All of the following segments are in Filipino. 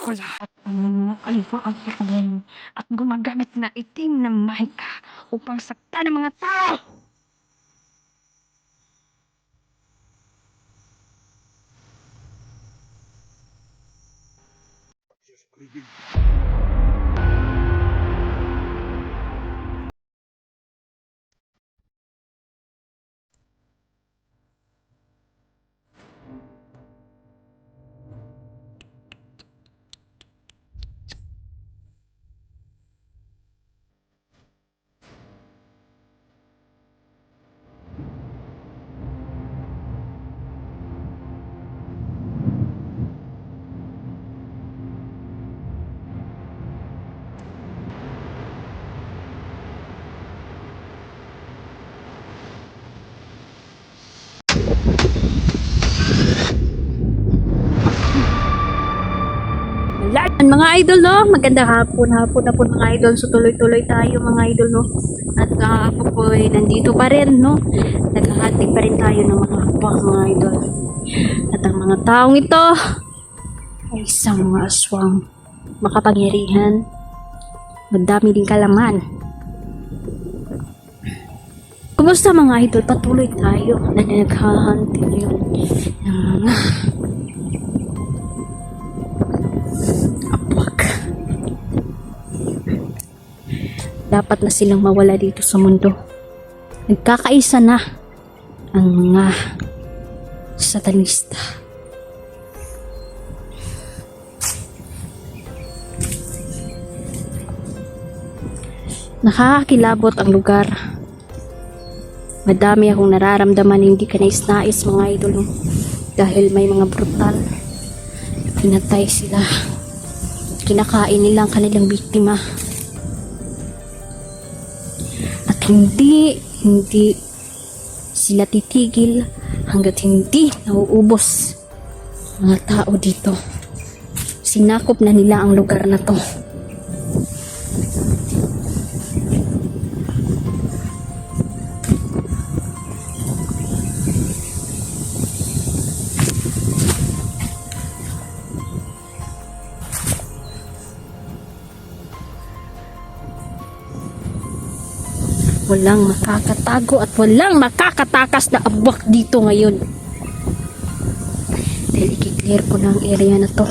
ko lahat ng mga kalifaan ko at gumagamit na itim na mahika upang sakta ng mga tao. Mga idol, no? Magandang hapon na po mga idol. So tuloy-tuloy tayo mga idol, no? At ako po ay nandito pa rin, no? Naghahatid pa rin tayo ng mga hapwa mga idol. At ang mga taong ito ay isang mga aswang makapangyarihan. Madami din kalaman. Kumusta mga idol? Patuloy tayo na naghahantin yun ng mga dapat na silang mawala dito sa mundo. Nagkakaisa na ang mga satanista. Nakakakilabot ang lugar. Madami akong nararamdaman hindi ka nais-nais mga idol, dahil may mga brutal. Pinatay sila. Kinakain nila ang kanilang biktima. Hindi sila titigil hanggat hindi nauubos mga tao dito. Sinakop na nila ang lugar na to. Walang makakatago at walang makakatakas na abwak dito ngayon. Dahil i-clear ko na ang area na to.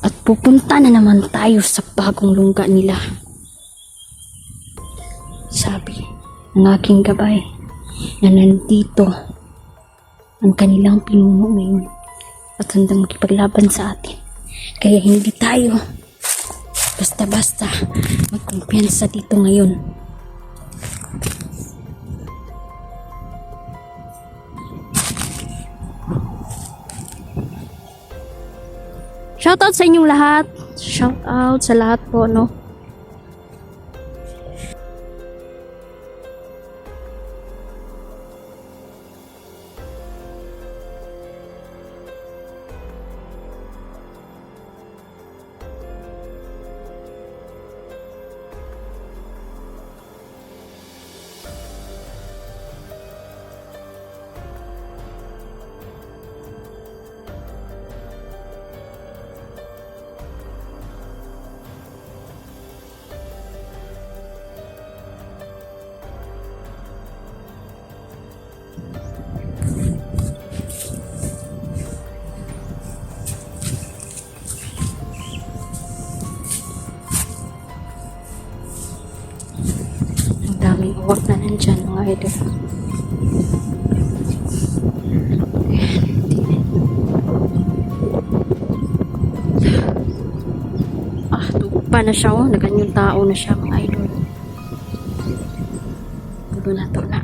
At pupunta na naman tayo sa bagong lungga nila. Sabi ng aking gabay na nandito ang kanilang pinuno ngayon at handang makipaglaban sa atin. Kaya hindi tayo basta-basta magkumpiyansa dito ngayon. Shoutout sa inyong lahat. Shoutout sa lahat po, no? Daming uwak na nandyan mga idol. Tupa na siya, oh. Naganyong tao na siya mga idol. Tulo na to na.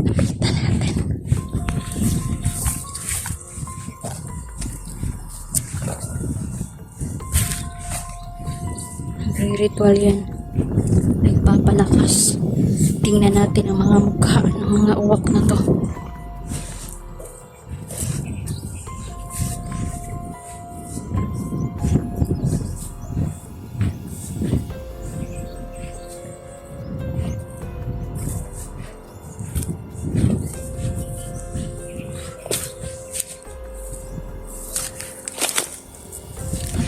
Napitan natin. Ritual yan. Nagpapalakas. Tingnan natin ang mga mukha ng mga uwak na to.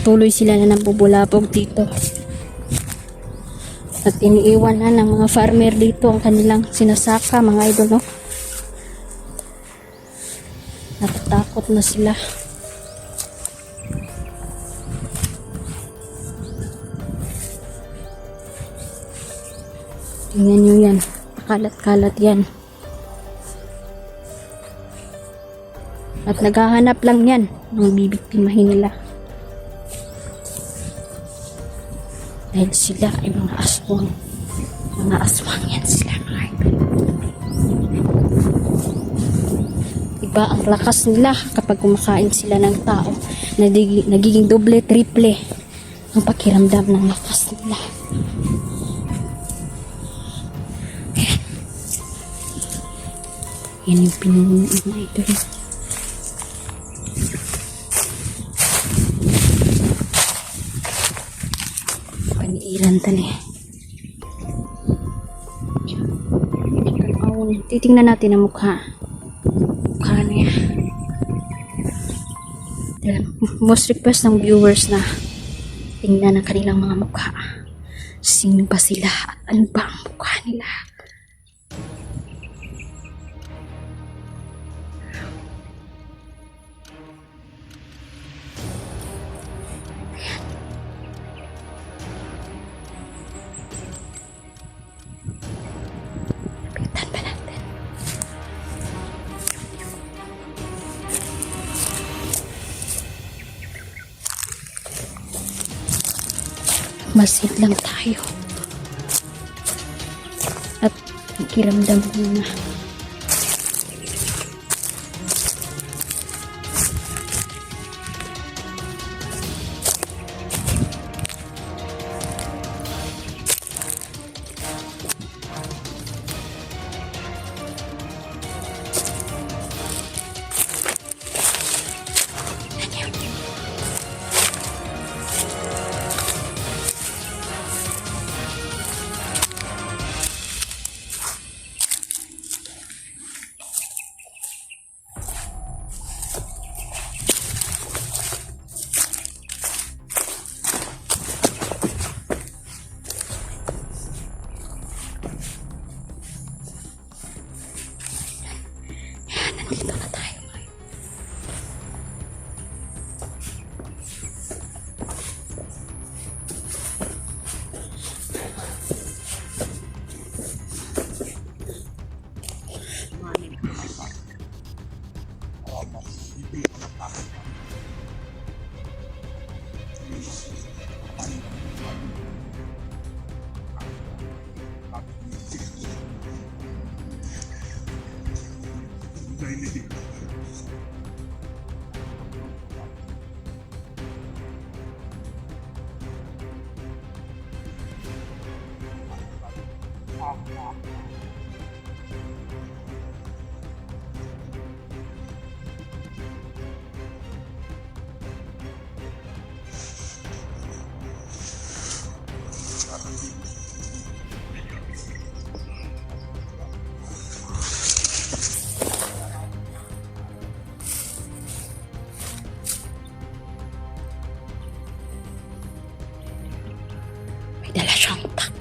patuloy sila na nabubulabog dito. At iniiwan na ng mga farmer dito ang kanilang sinasaka, mga idol, no? Natatakot na sila. Tingnan nyo yan. Kalat-kalat yan. At naghahanap lang yan ng bibiktimahin nila. Dahil sila ay mga aswang. Mga aswang yan sila, mga idol. Iba ang lakas nila kapag kumakain sila ng tao. Nagiging doble, triple ang pakiramdam ng lakas nila. Yan yung pinuno ng idol. Paniiran tali. Titingnan natin ang mukha. Mukha niya. Most request ng viewers na tingnan ang kanilang mga mukha. Sino ba sila at ano ba ang mukha nila? Lapitan ba natin? Masid lang tayo. At ikiramdam muna. Nandito na tayo ngayon. May dala siyang tak.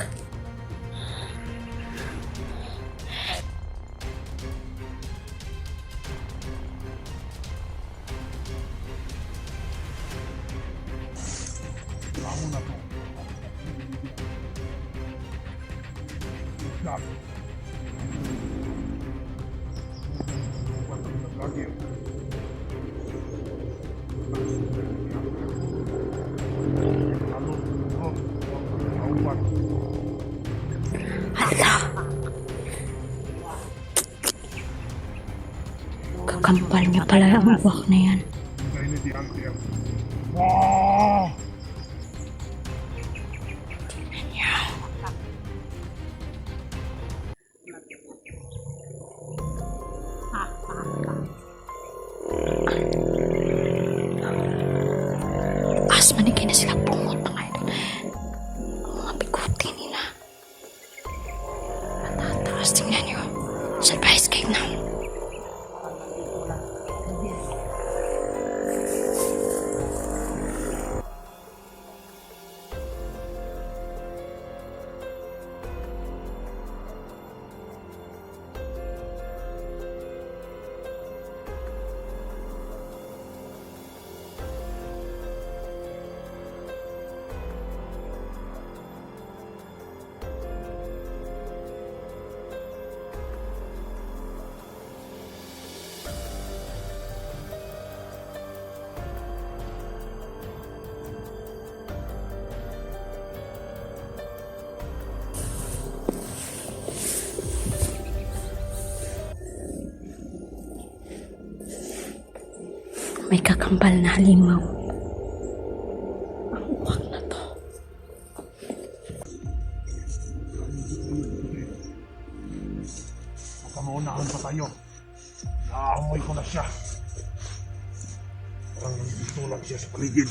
Hala. Kakampal niya pala ang uwak na yan. Tingnan niya. Asmanigay na sila bungot mga idol. Ang mga biguti nila. Matataas, tingnan nyo. Surprise cave na. May kakambal na halimaw. Ang uwak na to. Pagkamunahan pa tayo. Naamoy ko na siya. Parang nandito lang siya sa paligid.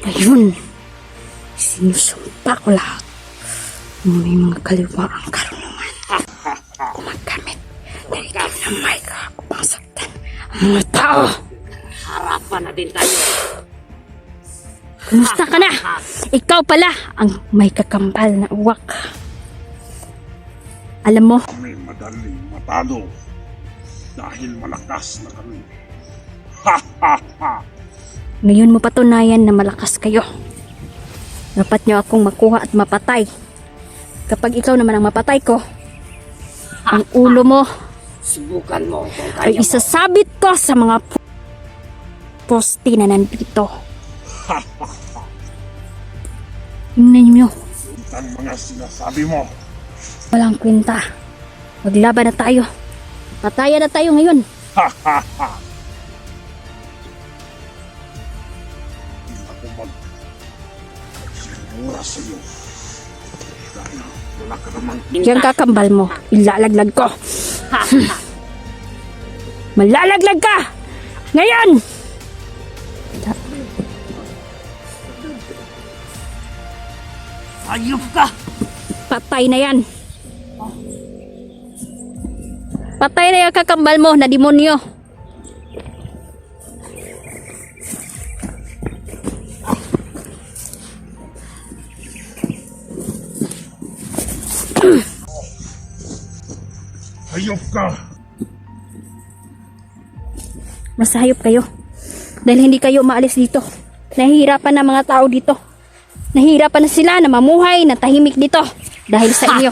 Ngayon, sinusumpa ko lahat ng may mga kaliwaang karunungan. Gumagamit ng itim na mica upang saktan ang mga tao. Harapan na din tayo. Kumusta ka na? Ikaw pala ang may kakambal na uwak. Alam mo, Kami madaling matalo dahil malakas na kami. Ha ha ha! ngayon mo patunayan na malakas kayo. Dapat niyo akong makuha at mapatay. Kapag ikaw naman ang mapatay ko, ang ulo mo Subukan mo kung ay kaya mo. isasabit ko sa mga poste na nandito. Tingnan niyo, Ang mga sinasabi mo. walang kwenta. Maglaban na tayo. Patayan na tayo ngayon. Ha ha ha! Hindi ako magsimura sa iyo. Dahil wala ka namang Yung kakambal mo, ilalaglag ko. Malalaglag ka! Ngayon! Ayop ka! Patay na yan. Patay na yung kakambal mo na demonyo. hayop ka. Masahayop kayo. Dahil hindi kayo maalis dito. Nahihirapan na mga tao dito. Nahihirapan na sila na mamuhay na tahimik dito. Dahil sa inyo.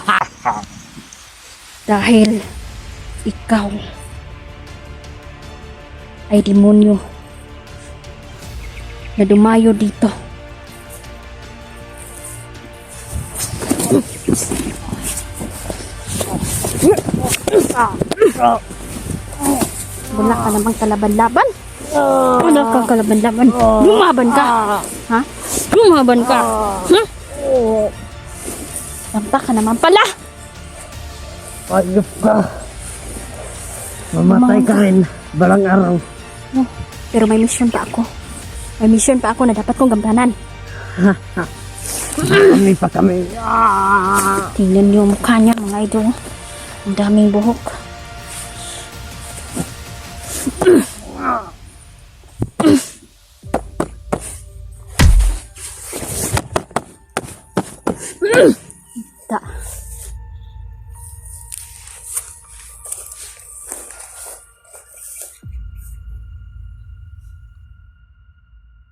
Dahil ikaw ay demonyo na dumayo dito. Wala ka namang kalaban-laban. Wala kang kalaban-laban. Lumaban ka. Ha? Lumaban ka. Ha? Lampa ka naman pala. Ayop ka! Mamatay ka rin balang araw. Oh, pero may mission pa ako. May mission pa ako na dapat kong gampanan. Kami pa kami. Tingnan niyo ang mukha niya, mga idol. Ang daming buhok.